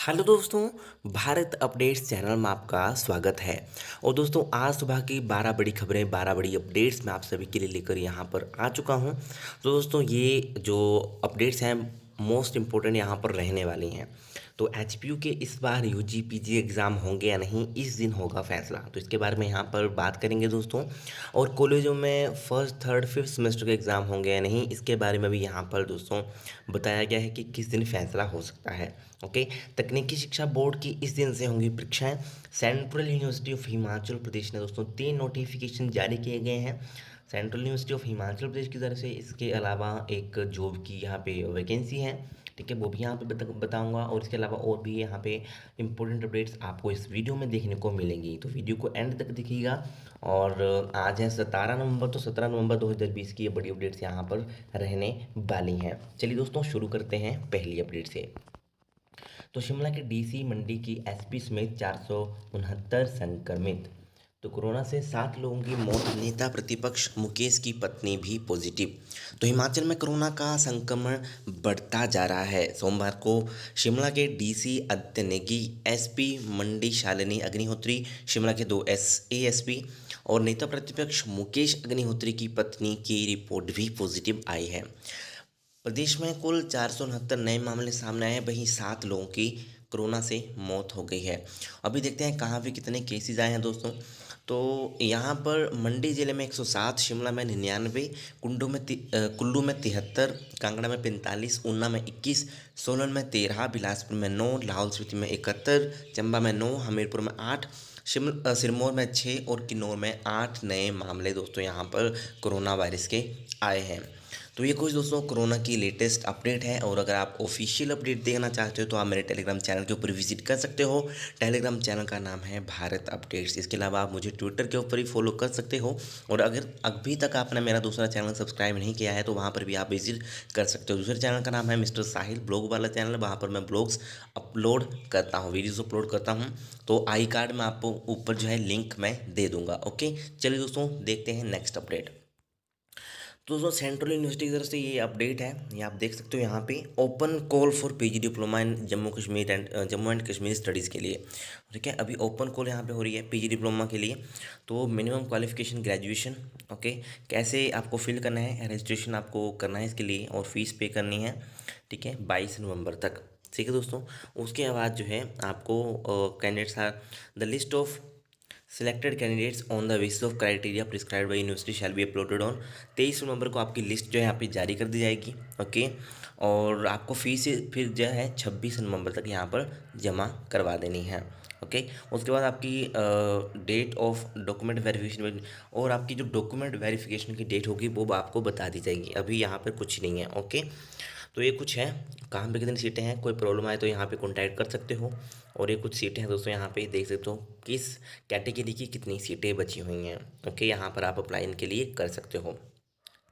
Hello दोस्तों, Bharat updates channel में आपका स्वागत है। और दोस्तों, आज सुबह की 12 बड़ी खबरें, 12 बड़ी अपडेट्स मैं आप सभी के लिए लेकर यहाँ पर आ चुका हूँ। तो दोस्तों, ये जो अपडेट्स हैं मोस्ट इम्पोर्टेंट यहाँ पर रहने वाली हैं। तो एचपीयू के इस बार यूजी पीजी एग्ज़ाम होंगे या नहीं, इस दिन होगा फैसला। तो इसके बारे में यहाँ पर बात करेंगे दोस्तों। और कॉलेजों में फर्स्ट थर्ड फिफ्थ सेमेस्टर के एग्ज़ाम होंगे या नहीं, इसके बारे में भी यहाँ पर दोस्तों बताया गया है कि किस दिन फैसला हो सकता है। ओके। तकनीकी शिक्षा बोर्ड की इस दिन से होंगी परीक्षाएं। Central university of Himachal Pradesh ने दोस्तों 3 नोटिफिकेशन जारी किए गए हैं central university of Himachal Pradesh की तरफ से। इसके अलावा एक जॉब की यहाँ पे वैकेंसी है, ठीक है, वो भी यहाँ पे बताऊंगा। और इसके अलावा और भी यहाँ पे इंपॉर्टेंट अपडेट्स आपको इस वीडियो में देखने को मिलेंगी, तो वीडियो को एंड तक देखिएगा। और आज है 17 नवंबर, तो 17 नवंबर 2020 की ये बड़ी अपडेट्स यहाँ पर रहने वाली हैं। चलिए दोस्तों, शुरू करते हैं पहली अपडेट से। तो शिमला के डीसी मंडी की एसपी समेत 469 संक्रमित। तो कोरोना से 7 लोगों की मौत, नेता प्रतिपक्ष मुकेश की पत्नी भी पॉजिटिव। तो हिमाचल में कोरोना का संक्रमण बढ़ता जा रहा है। सोमवार को शिमला के डीसी आदित्य नेगी, एसपी मंडी शालिनी अग्निहोत्री, शिमला के 2 एएसपी और नेता प्रतिपक्ष मुकेश अग्निहोत्री की पत्नी की रिपोर्ट भी पॉजिटिव आई है। प्रदेश में कुल 469 नए मामले सामने आए हैं, वहीं 7 लोगों की कोरोना से मौत हो गई है। अभी देखते हैं कहाँ पे कितने केसेस आए हैं दोस्तों। तो यहाँ पर मंडी जिले में 107, शिमला में 99, कुल्लू में 73, कांगड़ा में 45, ऊना में 21, सोलन में 13, बिलासपुर में 9, लाहौल स्पीति में 71, चंबा में 9, हमीरपुर में 8, सिरमौर में 6 और किन्नौर में 8 नए मामले दोस्तों यहाँ पर कोरोना वायरस के आए हैं। तो ये कुछ दोस्तों कोरोना की लेटेस्ट अपडेट है। और अगर आप ऑफिशियल अपडेट देखना चाहते हो तो आप मेरे टेलीग्राम चैनल के ऊपर विजिट कर सकते हो। टेलीग्राम चैनल का नाम है भारत अपडेट्स। इसके अलावा आप मुझे ट्विटर के ऊपर ही फॉलो कर सकते हो। और अगर अभी तक आपने मेरा दूसरा चैनल सब्सक्राइब नहीं किया है तो वहाँ पर भी आप विजिट कर सकते हो। दूसरे चैनल का नाम है मिस्टर साहिल, ब्लॉग वाला चैनल। वहाँ पर मैं ब्लॉग्स अपलोड करता हूँ, वीडियोज़ अपलोड करता हूँ। तो आई कार्ड में आपको ऊपर जो है लिंक मैं दे दूँगा। ओके, चलिए दोस्तों देखते हैं नेक्स्ट अपडेट। तो दोस्तों, सेंट्रल यूनिवर्सिटी की तरफ से ये अपडेट है, ये आप देख सकते हो यहाँ पे। Open call for PG diploma in Jammu and Kashmir studies के लिए, ठीक है। अभी ओपन कॉल यहाँ पे हो रही है पीजी डिप्लोमा के लिए। तो मिनिमम क्वालिफिकेशन ग्रेजुएशन, ओके। कैसे आपको फिल करना है, रजिस्ट्रेशन आपको करना है इसके लिए और फीस पे करनी है, ठीक है, 22 नवंबर तक, ठीक है दोस्तों। उसके बाद जो है आपको candidates are the list of selected candidates on the basis of criteria prescribed by university shall be uploaded on. 23 नवंबर को आपकी लिस्ट जो है यहाँ पे जारी कर दी जाएगी, ओके। और आपको फीस फिर जो है 26 नवंबर तक यहाँ पर जमा करवा देनी है, ओके। उसके बाद आपकी डेट ऑफ डॉक्यूमेंट वेरिफिकेशन और आपकी जो डॉक्यूमेंट वेरिफिकेशन की डेट होगी वो आपको बता दी जाएगी। अभी यहाँ पर कुछ नहीं है, ओके। तो ये कुछ है, कहाँ पे कितनी सीटें हैं, कोई प्रॉब्लम आए तो यहाँ पे कॉन्टैक्ट कर सकते हो। और ये कुछ सीटें हैं दोस्तों, यहाँ पे देख सकते हो किस कैटेगरी की कितनी सीटें बची हुई हैं, ओके। यहाँ पर आप अप्लाई इनके लिए कर सकते हो।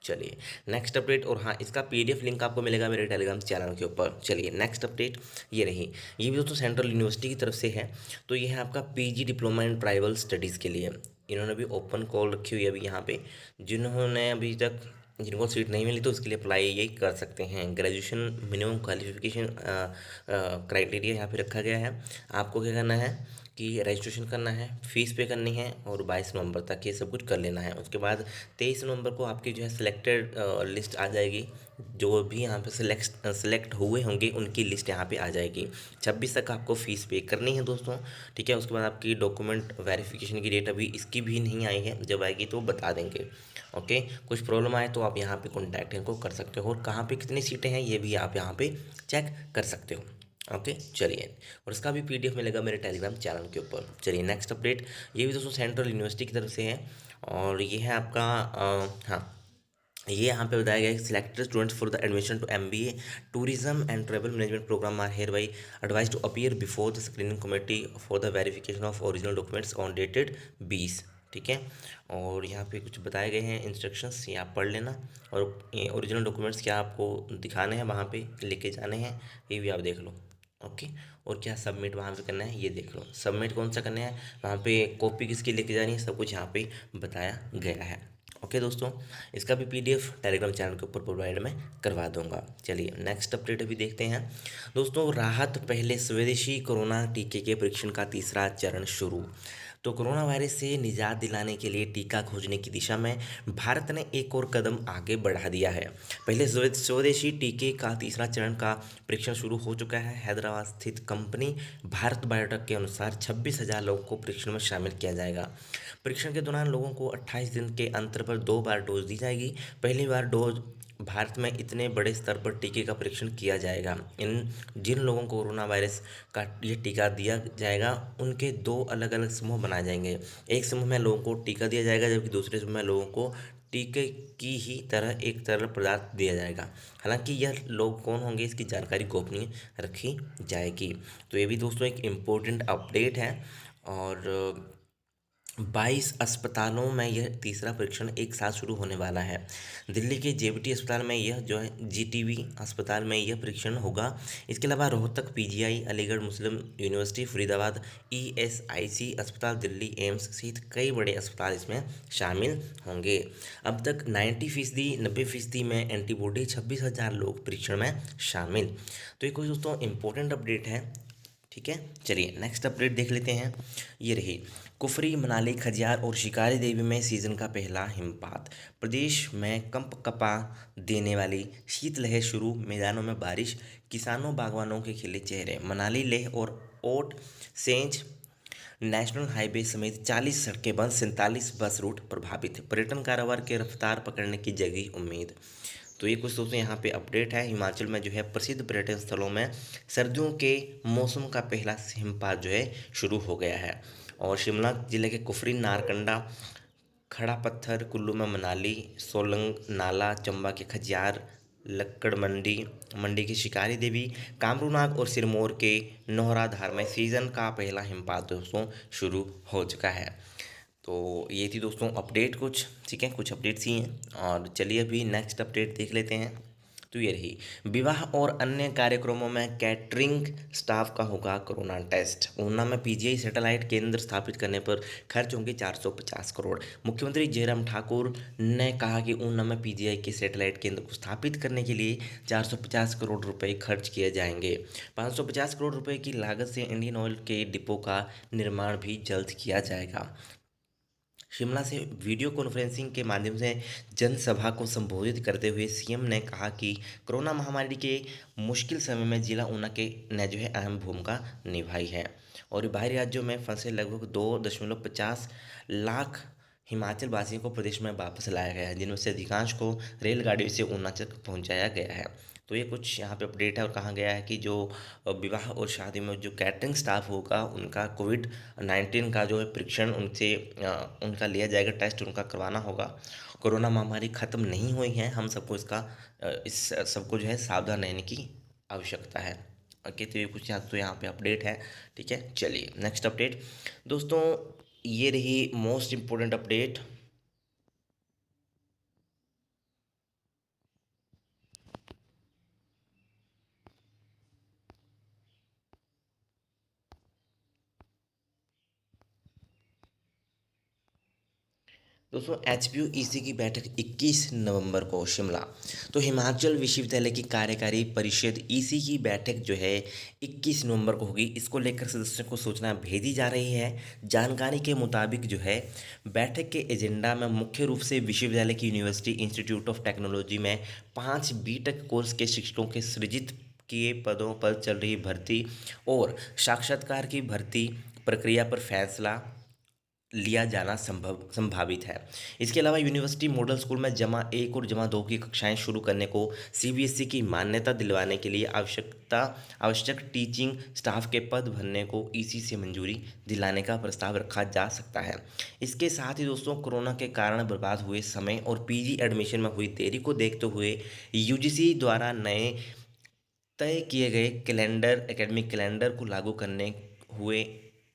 चलिए नेक्स्ट अपडेट। और हाँ, इसका पीडीएफ लिंक आपको मिलेगा मेरे टेलीग्राम चैनल के ऊपर। चलिए नेक्स्ट अपडेट ये रही, ये भी दोस्तों सेंट्रल यूनिवर्सिटी की तरफ से है। तो ये है आपका PG diploma in tribal studies के लिए। इन्होंने भी ओपन कॉल रखी हुई है अभी यहाँ पे। जिन्होंने अभी तक जिनको सीट नहीं मिली तो उसके लिए अप्लाई यही कर सकते हैं। ग्रेजुएशन मिनिमम क्वालिफिकेशन क्राइटेरिया यहाँ पे रखा गया है। आपको क्या करना है कि रजिस्ट्रेशन करना है, फीस पे करनी है और 22 नवंबर तक ये सब कुछ कर लेना है। उसके बाद 23 नवंबर को आपकी जो है सिलेक्टेड लिस्ट आ जाएगी। जो भी यहाँ पे सिलेक्ट हुए होंगे उनकी लिस्ट यहाँ पे आ जाएगी। 26 तक आपको फ़ीस पे करनी है दोस्तों, ठीक है। उसके बाद आपकी डॉक्यूमेंट वेरिफिकेशन की डेट अभी इसकी भी नहीं आई है, जब आएगी तो बता देंगे, ओके। कुछ प्रॉब्लम आए तो आप यहाँ पे कॉन्टैक्ट इनको कर सकते हो। और कहाँ पे कितनी सीटें हैं ये भी आप यहाँ पे चेक कर सकते हो, ओके। चलिए, और इसका भी पीडीएफ मिलेगा मेरे टेलीग्राम चैनल के ऊपर। चलिए नेक्स्ट अपडेट, ये भी दोस्तों सेंट्रल यूनिवर्सिटी की तरफ से है। और ये है आपका हाँ, ये यहाँ पे बताया गया है selected students for the admission to MBA tourism and travel management programme are hereby advise to appear before the screening committee for the verification of original documents on dated 20, ठीक है। और यहाँ पे कुछ बताए गए हैं इंस्ट्रक्शंस, ये आप पढ़ लेना। और ये ओरिजिनल डॉक्यूमेंट्स क्या आपको दिखाने हैं वहाँ पे लेके जाने हैं, ये भी आप देख लो, ओके। और क्या सबमिट वहाँ पे करना है ये देख लो, सबमिट कौन सा करना है, वहाँ पे कॉपी किसकी लेके जानी है, सब कुछ यहाँ पे बताया गया है, ओके दोस्तों, इसका भी पीडीएफ टेलीग्राम चैनल के ऊपर प्रोवाइड मैं करवा दूंगा। चलिए नेक्स्ट अपडेट अभी देखते हैं दोस्तों। राहत पहले स्वदेशी कोरोना टीके के परीक्षण का तीसरा चरण शुरू। तो कोरोना वायरस से निजात दिलाने के लिए टीका खोजने की दिशा में भारत ने एक और कदम आगे बढ़ा दिया है। पहले स्वदेशी टीके का तीसरा चरण का परीक्षण शुरू हो चुका है। हैदराबाद स्थित कंपनी भारत बायोटेक के अनुसार 26,000 लोगों को परीक्षण में शामिल किया जाएगा। परीक्षण के दौरान लोगों को 28 दिन के अंतर पर 2 बार डोज दी जाएगी। पहली बार डोज भारत में इतने बड़े स्तर पर टीके का परीक्षण किया जाएगा। इन जिन लोगों को कोरोना वायरस का ये टीका दिया जाएगा उनके 2 अलग अलग समूह बनाए जाएंगे। एक समूह में लोगों को टीका दिया जाएगा, जबकि दूसरे समूह में लोगों को टीके की ही तरह एक तरल पदार्थ दिया जाएगा। हालांकि यह लोग कौन होंगे इसकी जानकारी गोपनीय रखी जाएगी। तो ये भी दोस्तों एक इम्पोर्टेंट अपडेट है। और 22 अस्पतालों में यह तीसरा परीक्षण एक साथ शुरू होने वाला है। दिल्ली के जेबीटी अस्पताल में यह जो है जीटीबी अस्पताल में यह परीक्षण होगा। इसके अलावा रोहतक पीजीआई, अलीगढ़ मुस्लिम यूनिवर्सिटी, फरीदाबाद ईएसआईसी अस्पताल, दिल्ली एम्स सहित कई बड़े अस्पताल इसमें शामिल होंगे। अब तक 90% में एंटीबॉडी 26,000 लोग परीक्षण में शामिल। तो ये कुछ दोस्तों इंपॉर्टेंट अपडेट है। ठीक है, चलिए नेक्स्ट अपडेट देख लेते हैं। ये रही कुफरी, मनाली, खजियार और शिकारी देवी में सीजन का पहला हिमपात। प्रदेश में कंप कपा देने वाली शीतलहर शुरू, मैदानों में बारिश, किसानों बागवानों के खिले चेहरे। मनाली, लेह और ओट सेंज नेशनल हाईवे समेत 40 सड़कें बंद, 47 बस रूट प्रभावित। पर्यटन कारोबार के रफ्तार पकड़ने की जगी उम्मीद। तो ये कुछ दोस्तों यहाँ पे अपडेट है। हिमाचल में जो है प्रसिद्ध पर्यटन स्थलों में सर्दियों के मौसम का पहला हिमपात जो है शुरू हो गया है। और शिमला जिले के कुफरी, नारकंडा, खड़ा पत्थर, कुल्लू में मनाली, सोलंग नाला, चंबा के खजियार, लक्कड़ मंडी की शिकारी देवी, कामरूनाग और सिरमौर के नौहराधार में सीज़न का पहला हिमपात दोस्तों शुरू हो चुका है। तो ये थी दोस्तों अपडेट कुछ, ठीक है, कुछ अपडेट्स ही हैं। और चलिए अभी नेक्स्ट अपडेट देख लेते हैं। तो ये रही विवाह और अन्य कार्यक्रमों में कैटरिंग स्टाफ का होगा कोरोना टेस्ट। ऊना में पीजीआई सैटेलाइट केंद्र स्थापित करने पर खर्च होंगे 450 करोड़। मुख्यमंत्री जयराम ठाकुर ने कहा कि ऊना में पीजीआई के सैटेलाइट केंद्र को स्थापित करने के लिए 450 करोड़ रुपए खर्च किए जाएंगे। 550 करोड़ रुपए की लागत से इंडियन ऑयल के डिपो का निर्माण भी जल्द किया जाएगा। शिमला से वीडियो कॉन्फ्रेंसिंग के माध्यम से जनसभा को संबोधित करते हुए सीएम ने कहा कि कोरोना महामारी के मुश्किल समय में जिला ऊना के ने जो है अहम भूमिका निभाई है। और बाहरी राज्यों में फंसे लगभग 2.50 लाख हिमाचल वासियों को प्रदेश में वापस लाया गया है, जिनमें से अधिकांश को रेलगाड़ी से ऊना तक पहुंचाया गया है। तो ये कुछ यहाँ पे अपडेट है। और कहा गया है कि जो विवाह और शादी में जो कैटरिंग स्टाफ होगा उनका कोविड-19 का जो है परीक्षण उनसे उनका लिया जाएगा, टेस्ट उनका करवाना होगा। कोरोना महामारी ख़त्म नहीं हुई है, हम सबको इस सबको जो है सावधान रहने की आवश्यकता है। ओके, तो ये कुछ यहाँ पे अपडेट है। ठीक है, चलिए नेक्स्ट अपडेट दोस्तों। ये रही मोस्ट इम्पोर्टेंट अपडेट। दोस्तों एचपीयू ईसी की बैठक 21 नवंबर को शिमला। तो हिमाचल विश्वविद्यालय की कार्यकारी परिषद ईसी की बैठक जो है 21 नवंबर को होगी। इसको लेकर सदस्यों को सूचना भेजी जा रही है। जानकारी के मुताबिक जो है बैठक के एजेंडा में मुख्य रूप से विश्वविद्यालय की यूनिवर्सिटी इंस्टीट्यूट ऑफ टेक्नोलॉजी में 5 बीटेक कोर्स के शिक्षकों के सृजित किए पदों पर चल रही भर्ती और साक्षात्कार की भर्ती प्रक्रिया पर फैसला लिया जाना संभावित है। इसके अलावा यूनिवर्सिटी मॉडल स्कूल में जमा 1 और जमा 2 की कक्षाएं शुरू करने को सीबीएसई की मान्यता दिलवाने के लिए आवश्यक टीचिंग स्टाफ के पद भरने को ईसी से मंजूरी दिलाने का प्रस्ताव रखा जा सकता है। इसके साथ ही दोस्तों कोरोना के कारण बर्बाद हुए समय और पीजी एडमिशन में हुई देरी को देखते हुए यूजीसी द्वारा नए तय किए गए एकेडमिक कैलेंडर को लागू करने हुए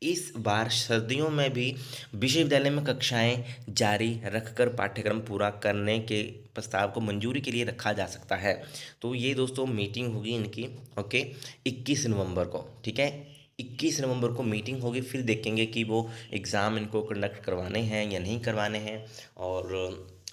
इस बार सर्दियों में भी विश्वविद्यालय में कक्षाएं जारी रखकर पाठ्यक्रम पूरा करने के प्रस्ताव को मंजूरी के लिए रखा जा सकता है। तो ये दोस्तों मीटिंग होगी इनकी, ओके, 21 नवंबर को। ठीक है, 21 नवंबर को मीटिंग होगी। फिर देखेंगे कि वो एग्ज़ाम इनको कंडक्ट करवाने हैं या नहीं करवाने हैं। और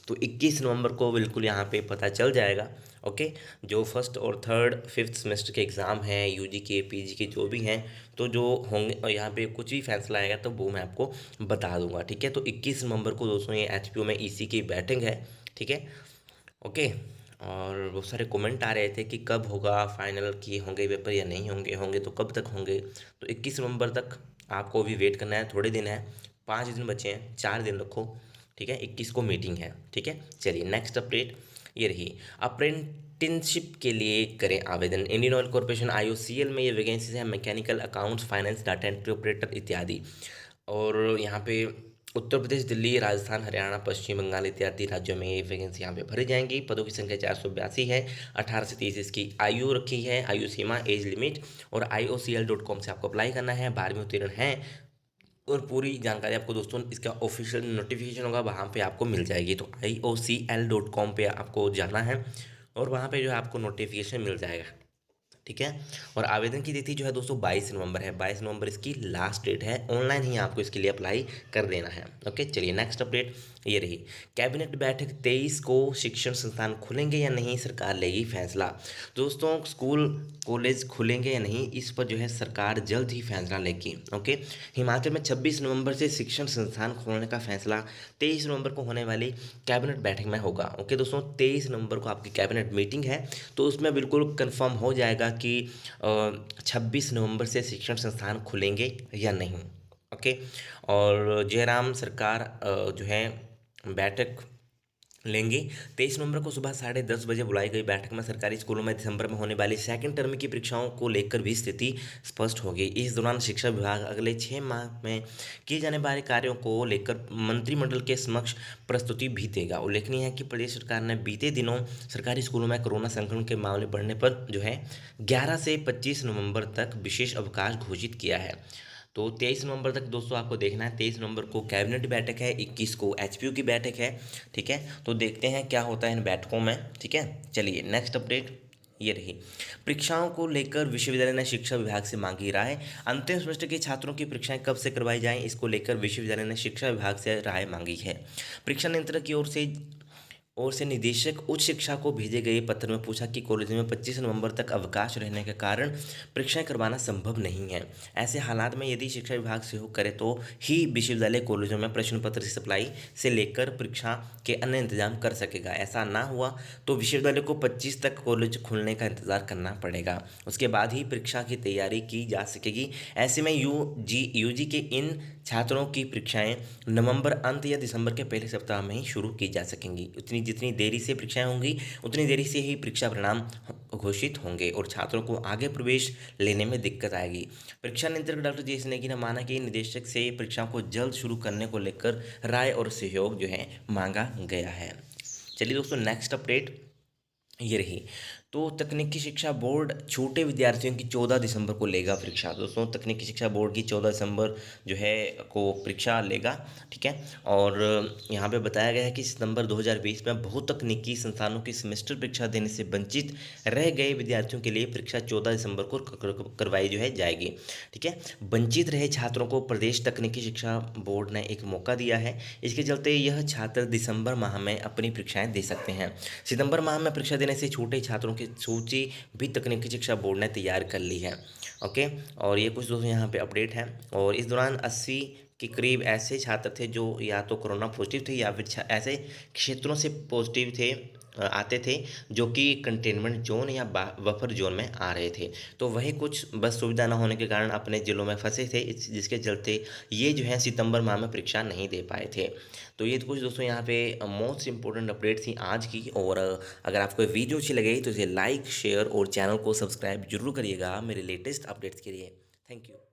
तो 21 नवंबर को बिल्कुल यहाँ पे पता चल जाएगा। ओके, जो फर्स्ट और थर्ड फिफ्थ सेमेस्टर के एग्ज़ाम हैं, यूजी के पीजी के जो भी हैं, तो जो होंगे और यहाँ पे कुछ भी फैसला आएगा तो वो मैं आपको बता दूंगा। ठीक है, तो 21 नवंबर को दोस्तों ये एचपीयू में ईसी की बैठक है। ठीक है, ओके। और बहुत सारे कमेंट आ रहे थे कि कब होगा फाइनल, कि होंगे पेपर या नहीं होंगे, होंगे तो कब तक होंगे। तो 21 नवंबर तक आपको भी वेट करना है, थोड़े दिन है, 5 दिन बचे हैं, 4 दिन रखो। ठीक है, 21 को मीटिंग है। ठीक है, चलिए नेक्स्ट अपडेट ये रही। अप्रेंटिसशिप के लिए करें आवेदन। इंडियन ऑयल कॉर्पोरेशन आईओसीएल में ये वैकेंसीज है, mechanical, accounts, finance, data entry operator इत्यादि। और यहाँ पे उत्तर प्रदेश, दिल्ली, राजस्थान, हरियाणा, पश्चिम बंगाल इत्यादि राज्यों में ये वैकेंसी यहाँ पे भरी जाएंगी। पदों की संख्या 482 है। 18 से 30 इसकी आयु रखी है, आयु सीमा, एज लिमिट। और iocl.com से आपको अप्लाई करना है, 12वीं उत्तीर्ण है। और पूरी जानकारी आपको दोस्तों इसका ऑफिशियल नोटिफिकेशन होगा, वहाँ पे आपको मिल जाएगी। तो iocl.com पे आपको जाना है और वहाँ पे जो है आपको नोटिफिकेशन मिल जाएगा। ठीक है, और आवेदन की तिथि जो है दोस्तों 22 नवंबर है। 22 नवंबर इसकी लास्ट डेट है, ऑनलाइन ही आपको इसके लिए अप्लाई कर देना है। ओके, चलिए नेक्स्ट अपडेट ये रही। कैबिनेट बैठक 23 को, शिक्षण संस्थान खुलेंगे या नहीं, सरकार लेगी फैसला। दोस्तों स्कूल कॉलेज खुलेंगे या नहीं, इस पर जो है सरकार जल्द ही फैसला लेगी। ओके, हिमाचल में 26 नवंबर से शिक्षण संस्थान खोलने का फैसला 23 नवंबर को होने वाली कैबिनेट बैठक में होगा। ओके दोस्तों, 23 नवंबर को आपकी कैबिनेट मीटिंग है, तो उसमें बिल्कुल कंफर्म हो जाएगा कि 26 नवंबर से शिक्षण संस्थान खुलेंगे या नहीं। ओके, और जयराम सरकार जो है बैठक लेंगे। 23 नवंबर को सुबह 10:30 बजे बुलाई गई बैठक में सरकारी स्कूलों में दिसंबर में होने वाली सेकंड टर्म की परीक्षाओं को लेकर भी स्थिति स्पष्ट होगी। इस दौरान शिक्षा विभाग अगले 6 माह में किए जाने वाले कार्यों को लेकर मंत्रिमंडल के समक्ष प्रस्तुति भी देगा। उल्लेखनीय है कि प्रदेश सरकार ने बीते दिनों सरकारी स्कूलों में कोरोना संक्रमण के मामले बढ़ने पर जो है 11 से 25 नवंबर तक विशेष अवकाश घोषित किया है। तो 23 नवंबर तक दोस्तों आपको देखना है। 23 नवंबर को कैबिनेट बैठक है, 21 को एचपीयू की बैठक है। ठीक है, तो देखते हैं क्या होता है इन बैठकों में। ठीक है, चलिए नेक्स्ट अपडेट ये रही। परीक्षाओं को लेकर विश्वविद्यालय ने शिक्षा विभाग से मांगी राय। अंतिम सेमेस्टर के छात्रों की परीक्षाएं कब से करवाई जाएं, इसको लेकर विश्वविद्यालय ने शिक्षा विभाग से राय मांगी है। परीक्षा नियंत्रक की ओर से निदेशक उच्च शिक्षा को भेजे गए पत्र में पूछा कि कॉलेज में 25 नवंबर तक अवकाश रहने के कारण परीक्षाएं करवाना संभव नहीं है। ऐसे हालात में यदि शिक्षा विभाग सहयोग करे तो ही विश्वविद्यालय कॉलेजों में प्रश्न पत्र सप्लाई से लेकर परीक्षा के अन्य इंतजाम कर सकेगा। ऐसा ना हुआ तो विश्वविद्यालय को 25 तक कॉलेज खुलने का इंतजार करना पड़ेगा, उसके बाद ही परीक्षा की तैयारी की जा सकेगी। ऐसे में यूजी के इन छात्रों की परीक्षाएं नवंबर अंत या दिसंबर के पहले सप्ताह में ही शुरू की जा सकेंगी। जितनी देरी से परीक्षाएं होंगी उतनी देरी से ही परीक्षा परिणाम घोषित होंगे और छात्रों को आगे प्रवेश लेने में दिक्कत आएगी। परीक्षा नियंत्रक डॉक्टर जी नेगी ने माना कि निदेशक से परीक्षाओं को जल्द शुरू करने को लेकर राय और सहयोग जो है मांगा गया है। चलिए दोस्तों नेक्स्ट अपडेट ये रही। तो तकनीकी शिक्षा बोर्ड छोटे विद्यार्थियों की 14 दिसंबर को लेगा परीक्षा। दोस्तों तकनीकी शिक्षा बोर्ड की 14 दिसंबर जो है को परीक्षा लेगा। ठीक है, और यहाँ पे बताया गया है कि सितंबर 2020 में बहुतकनीकी संस्थानों की सेमेस्टर परीक्षा देने से वंचित रह गए विद्यार्थियों के लिए परीक्षा 14 दिसंबर को करवाई जो है जाएगी। ठीक है, वंचित रहे छात्रों को प्रदेश तकनीकी शिक्षा बोर्ड ने एक मौका दिया है। इसके चलते यह छात्र दिसंबर माह में अपनी परीक्षाएँ दे सकते हैं। सितंबर माह में परीक्षा देने से छूटे छात्रों की सूची भी तकनीकी शिक्षा बोर्ड ने तैयार कर ली है। ओके, और ये कुछ दोस्तों यहाँ पे अपडेट है। और इस दौरान 80 के करीब ऐसे छात्र थे जो या तो कोरोना पॉजिटिव थे या फिर ऐसे क्षेत्रों से पॉजिटिव थे आते थे जो कि कंटेनमेंट जोन या बफर जोन में आ रहे थे। तो वही कुछ बस सुविधा न होने के कारण अपने जिलों में फंसे थे, जिसके चलते ये जो है सितंबर माह में परीक्षा नहीं दे पाए थे। तो ये कुछ दोस्तों यहाँ पे मोस्ट इंपॉर्टेंट अपडेट थी आज की। और अगर आपको वीडियो अच्छी लगी तो इसे लाइक, शेयर और चैनल को सब्सक्राइब जरूर करिएगा मेरे लेटेस्ट अपडेट्स के लिए। Thank you.